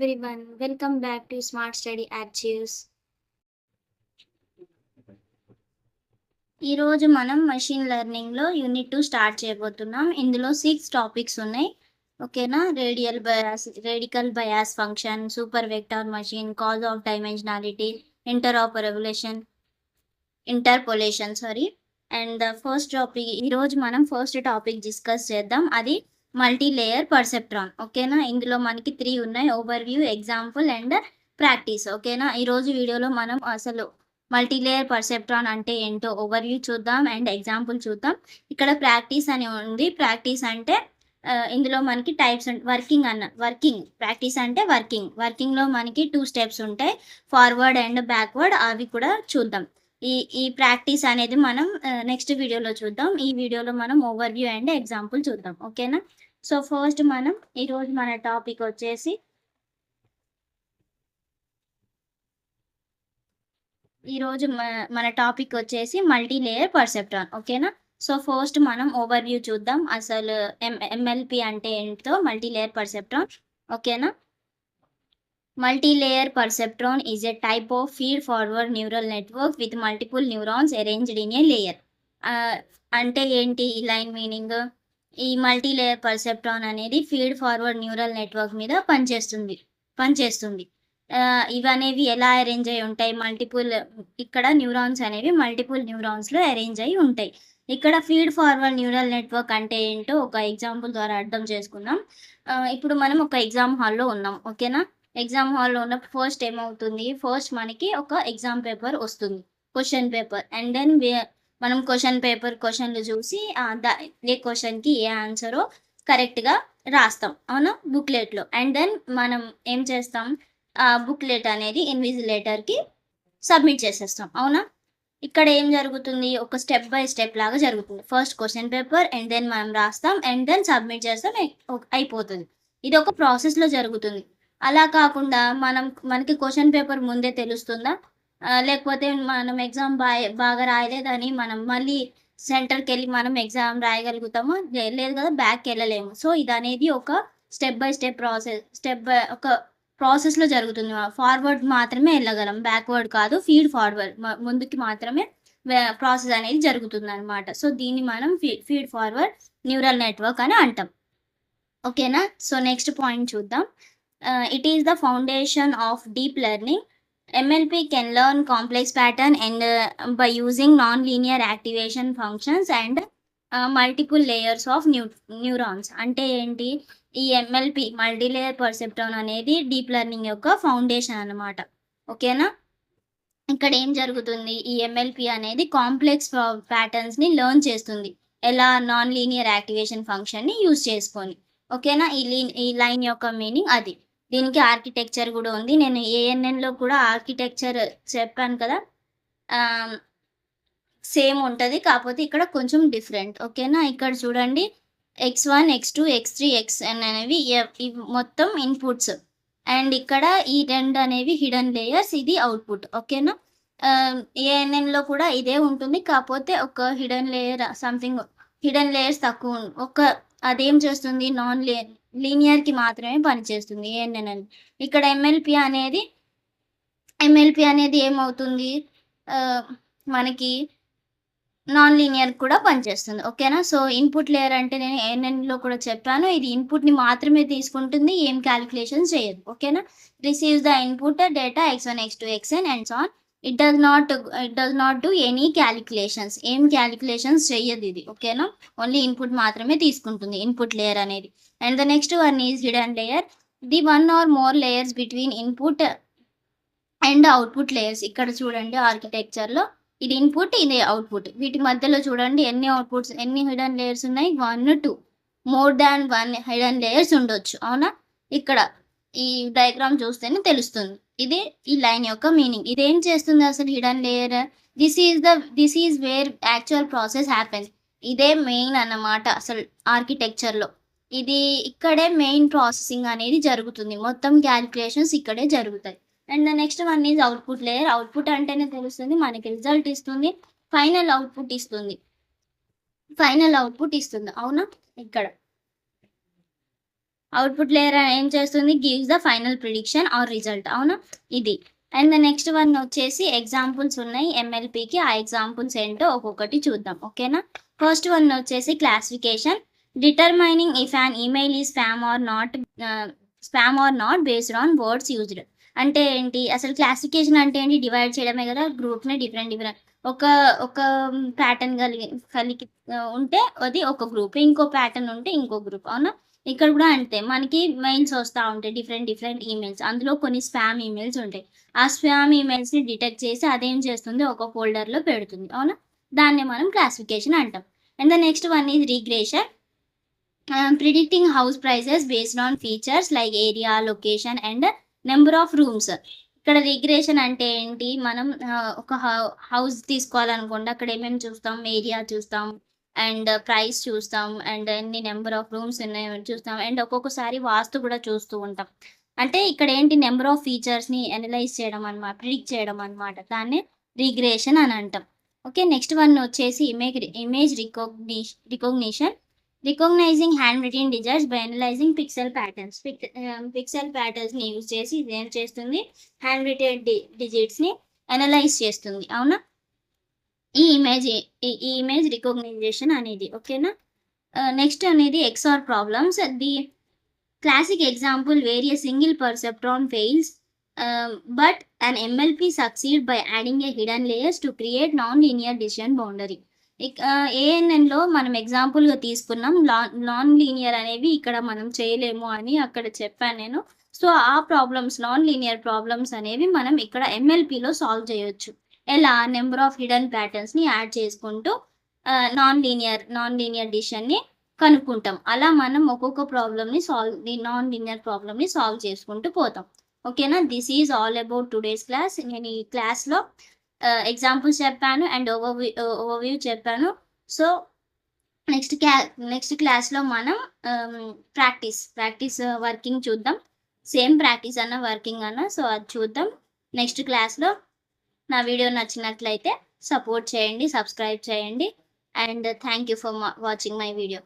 everyone, welcome back to Smart Study Archives. ఈరోజు మనం machine లెర్నింగ్లో unit 2 start చేయబోతున్నాం. ఇందులో 6 టాపిక్స్ ఉన్నాయి. ఓకేనా? Radical bias function, super vector machine, cause of dimensionality, interpolation and first topic. ఈరోజు మనం ఫస్ట్ టాపిక్ డిస్కస్ చేద్దాం. అది మల్టీ లేయర్ పర్సెప్ట్రాన్. ఓకేనా? ఇందులో మనకి 3 ఉన్నాయి: ఓవర్వ్యూ, ఎగ్జాంపుల్ అండ్ ప్రాక్టీస్. ఓకేనా? ఈరోజు వీడియోలో మనం అసలు మల్టీ లేయర్ పర్సెప్ట్రాన్ అంటే ఏంటో ఓవర్వ్యూ చూద్దాం అండ్ ఎగ్జాంపుల్ చూద్దాం. ఇక్కడ ప్రాక్టీస్ అని ఉంది. ప్రాక్టీస్ అంటే ఇందులో మనకి టైప్స్ వర్కింగ్ ప్రాక్టీస్ అంటే వర్కింగ్లో మనకి 2 స్టెప్స్ ఉంటాయి, ఫార్వర్డ్ అండ్ బ్యాక్వర్డ్. అవి కూడా చూద్దాం. ఈ ప్రాక్టీస్ అనేది మనం నెక్స్ట్ వీడియోలో చూద్దాం. ఈ వీడియోలో మనం ఓవర్వ్యూ అండ్ ఎగ్జాంపుల్ చూద్దాం. ఓకేనా? సో ఫస్ట్ మనం ఈరోజు మన టాపిక్ వచ్చేసి మల్టీ లేయర్ పర్సెప్ట్రాన్. ఓకేనా? సో ఫస్ట్ మనం ఓవర్వ్యూ చూద్దాం. అసలు ఎంఎల్పి అంటే ఏంటో, మల్టీ లేయర్ పర్సెప్ట్రాన్. ఓకేనా? Multi-layer perceptron is a type of feed-forward neural network with multiple neurons arranged in a layer. అంటే ఏంటి ఈ లైన్ మీనింగ్? ఈ మల్టీ లేయర్ పర్సెప్ట్రాన్ అనేది ఫీడ్ ఫార్వర్డ్ న్యూరల్ నెట్వర్క్ మీద పనిచేస్తుంది. ఇవనేవి ఎలా అరేంజ్ అయి ఉంటాయి? ఇక్కడ న్యూరాన్స్ అనేవి మల్టిపుల్ న్యూరాన్స్లో అరేంజ్ అయి ఉంటాయి. ఇక్కడ ఫీడ్ ఫార్వర్డ్ న్యూరల్ నెట్వర్క్ అంటే ఏంటో ఒక ఎగ్జాంపుల్ ద్వారా అర్థం చేసుకుందాం. ఇప్పుడు మనం ఒక ఎగ్జామ్ హాల్లో ఉన్నాం. ఓకేనా? ఎగ్జామ్ హాల్లో ఉన్నప్పుడు ఫస్ట్ ఏమవుతుంది? ఫస్ట్ మనకి ఒక ఎగ్జామ్ పేపర్ వస్తుంది, క్వశ్చన్ పేపర్. అండ్ దెన్ మనం క్వశ్చన్లు చూసి ఏ క్వశ్చన్కి ఏ ఆన్సరో కరెక్ట్గా రాస్తాం, అవునా, బుక్లెట్లో. అండ్ దెన్ మనం ఏం చేస్తాం? ఆ బుక్లెట్ అనేది ఇన్విజిలేటర్కి సబ్మిట్ చేసేస్తాం, అవునా. ఇక్కడ ఏం జరుగుతుంది? ఒక స్టెప్ బై స్టెప్ లాగా జరుగుతుంది. First question paper and then మనం రాస్తాం అండ్ దెన్ సబ్మిట్ చేస్తాం, అయిపోతుంది. ఇది ఒక ప్రాసెస్లో జరుగుతుంది. అలా కాకుండా మనకి క్వశ్చన్ పేపర్ ముందే తెలుస్తుందా? లేకపోతే మనం ఎగ్జామ్ బాగా రాయలేదని మనం మళ్ళీ సెంటర్కి వెళ్ళి మనం ఎగ్జామ్ రాయగలుగుతామా? లేదు కదా, బ్యాక్కి వెళ్ళలేము. సో ఇది అనేది ఒక స్టెప్ బై స్టెప్ ఒక ప్రాసెస్లో జరుగుతుంది. ఫార్వర్డ్ మాత్రమే వెళ్ళగలం, బ్యాక్వర్డ్ కాదు. ఫీడ్ ఫార్వర్డ్, ముందుకి మాత్రమే ప్రాసెస్ అనేది జరుగుతుంది అనమాట. సో దీన్ని మనం ఫీడ్ ఫార్వర్డ్ న్యూరల్ నెట్వర్క్ అని అంటాం. ఓకేనా? సో నెక్స్ట్ పాయింట్ చూద్దాం. It is the foundation of deep learning. MLP can learn complex pattern and by using non-linear activation functions and multiple layers of neurons. అంటే ఏంటి? ఈ MLP multi layer పర్సెప్ట్రాన్ అనేది deep learning యొక్క foundation అన్నమాట. ఓకేనా? ఇక్కడ ఏం జరుగుతుంది? ఈ ఎంఎల్పి అనేది కాంప్లెక్స్ ప్యాటర్న్స్ని లెర్న్ చేస్తుంది. ఎలా? నాన్ లీనియర్ యాక్టివేషన్ ఫంక్షన్ని యూజ్ చేసుకొని. ఓకేనా? ఈ లైన్ యొక్క మీనింగ్ అది. దీనికి ఆర్కిటెక్చర్ కూడా ఉంది. నేను ఏఎన్ఎన్లో కూడా ఆర్కిటెక్చర్ చెప్పాను కదా, సేమ్ ఉంటుంది, కాకపోతే ఇక్కడ కొంచెం డిఫరెంట్. ఓకేనా? ఇక్కడ చూడండి, x1, x2, x3, xn అనేవి ఇవి మొత్తం ఇన్పుట్స్. అండ్ ఇక్కడ ఈ 2 అనేవి హిడెన్ లేయర్స్, ఇది అవుట్పుట్. ఓకేనా? ఏఎన్ఎన్లో కూడా ఇదే ఉంటుంది, కాకపోతే ఒక హిడెన్ లేయర్స్ తక్కువ. అదేం చేస్తుంది? నాన్ లీనియర్కి మాత్రమే పనిచేస్తుంది ఏఎన్ఎన్. ఇక్కడ ఎంఎల్పి అనేది ఏమవుతుంది? మనకి నాన్ లీనియర్ కూడా పనిచేస్తుంది. ఓకేనా? సో ఇన్పుట్ లేయర్ అంటే నేను ఏఎన్ఎన్లో కూడా చెప్పాను, ఇది ఇన్పుట్ని మాత్రమే తీసుకుంటుంది, ఏం క్యాలిక్యులేషన్స్ చేయదు. ఓకేనా? Receives the input data x1, x2, xn and so on. It does not do any calculations. ఏం క్యాలిక్యులేషన్స్ చెయ్యదు ఇది. ఓకేనా? ఓన్లీ ఇన్పుట్ మాత్రమే తీసుకుంటుంది ఇన్పుట్ లేయర్ అనేది. And the next one is hidden layer. The 1 or more layers between input and output layers. ఇక్కడ చూడండి ఆర్కిటెక్చర్లో ఇది ఇన్పుట్, ఇది అవుట్పుట్. వీటి మధ్యలో చూడండి ఎన్ని హిడెన్ లేయర్స్ ఉన్నాయి? 1, 2, మోర్ దాన్ 1 హిడెన్ లేయర్స్ ఉండొచ్చు, అవునా. ఇక్కడ ఈ డయాగ్రామ్ చూస్తేనే తెలుస్తుంది. ఇది ఈ లైన్ యొక్క మీనింగ్. ఇదేం చేస్తుంది అసలు? Hidden layer. This is where actual process happens. ఇదే మెయిన్ అన్నమాట అసలు ఆర్కిటెక్చర్లో. ఇక్కడే మెయిన్ ప్రాసెసింగ్ అనేది జరుగుతుంది. మొత్తం క్యాలిక్యులేషన్స్ ఇక్కడే జరుగుతాయి. And the next one is output layer. Output అంటేనే తెలుస్తుంది, మనకి రిజల్ట్ ఇస్తుంది, ఫైనల్ అవుట్పుట్ ఇస్తుంది, అవునా. ఇక్కడ అవుట్‌పుట్ లేయర్ ఏం చేస్తుంది? Gives the final prediction or result. అవునా? ఇది. అండ్ నెక్స్ట్ వన్ వచ్చేసి ఎగ్జాంపుల్స్ ఉన్నాయి ఎంఎల్‌పికి. ఆ ఎగ్జాంపుల్స్ ఏంటో ఒక్కొక్కటి చూద్దాం. ఓకేనా? ఫస్ట్ వన్ వచ్చేసి classification. Determining if an email is spam or not based on words used. అంటే ఏంటి? అసలు క్లాసిఫికేషన్ అంటే ఏంటి? డివైడ్ చేయడమే కదా! గ్రూప్‌ని డిఫరెంట్ ఒక ఒక ప్యాటర్న్ కలిగి ఉంటే అది ఒక గ్రూప్. ఇంకో ప్యాటర్న్ ఉంటే ఇంకో గ్రూప్. అవునా? ఇక్కడ కూడా అంతే. మనకి మెయిల్స్ వస్తా ఉంటాయి. Different emails. అందులో కొన్ని స్పామ్ ఈమెయిల్స్ ఉంటాయి. ఆ స్పామ్ ఈమెయిల్స్‌ని డిటెక్ట్ చేసి అదేం చేస్తుంది? ఒక ఫోల్డర్‌లో పెడుతుంది. అవునా? దాన్నే మనం క్లాసిఫికేషన్ అంటాం. And the next one is regression. Predicting house prices based on features like area, location and number of rooms. ఇక్కడ రిగ్రెషన్ అంటే ఏంటి? మనం ఒక హౌస్ తీసుకోవాలనుకోండి. అక్కడ ఏమేమి చూస్తాం? ఏరియా చూస్తాం. అండ్ ప్రైస్ చూస్తాం. అండ్ ఎన్ని నంబర్ ఆఫ్ రూమ్స్ ఉన్నాయో చూస్తాం. అండ్ ఒక్కొక్కసారి వాస్తు కూడా చూస్తూ ఉంటాం. అంటే ఇక్కడ ఏంటి? నంబర్ ఆఫ్ ఫీచర్స్‌ని అనలైజ్ చేయడం అన్నమాట. ప్రిడిక్ట్ చేయడం అన్నమాట. దాన్నే రిగ్రెషన్ అని అంటాం. ఓకే. నెక్స్ట్ వన్ వచ్చేసి image recognition. Recognising hand written digits by analysing pixel patterns. Pixel ప్యాటర్న్స్‌ని యూజ్ చేసి ఇదేం చేస్తుంది? హ్యాండ్ రిటెన్ డిజిట్స్‌ని అనలైజ్ చేస్తుంది. అవునా? ఈ ఇమేజ్ రికగ్నిషన్ అనేది. ఓకేనా? నెక్స్ట్ అనేది XR problems. The classic example where a single perceptron fails, but an MLP succeeds by adding a hidden layers to create non-linear decision boundary. ఏఎన్ఎన్‌లో మనం ఎగ్జాంపుల్‌గా తీసుకున్నాం. నాన్ లీనియర్ అనేవి ఇక్కడ మనం చేయలేము అని అక్కడ చెప్పాను నేను. సో, ఆ నాన్ లీనియర్ ప్రాబ్లమ్స్ అనేవి మనం ఇక్కడ ఎంఎల్‌పిలో సాల్వ్ చేయొచ్చు. ఎలా? నంబర్ ఆఫ్ హిడెన్ ప్యాటర్న్స్‌ని యాడ్ చేసుకుంటూ నాన్ లీనియర్ డిసిషన్‌ని కనుక్కుంటాం. అలా మనం ఒక్కొక్క నాన్ లీనియర్ ప్రాబ్లమ్‌ని సాల్వ్ చేసుకుంటూ పోతాం. ఓకేనా? This is all about today's class. నేను ఈ క్లాస్‌లో ఎగ్జాంపుల్స్ చెప్పాను అండ్ ఓవర్‌వ్యూ చెప్పాను. సో, నెక్స్ట్ క్లాస్‌లో మనం ప్రాక్టీస్ వర్కింగ్ చూద్దాం. సేమ్ ప్రాక్టీస్ అన్నా, వర్కింగ్ అన్నా. సో, అది చూద్దాం. నెక్స్ట్ క్లాస్‌లో నా వీడియో నచ్చినట్లయితే సపోర్ట్ చేయండి, సబ్స్క్రైబ్ చేయండి. And thank you for watching my video.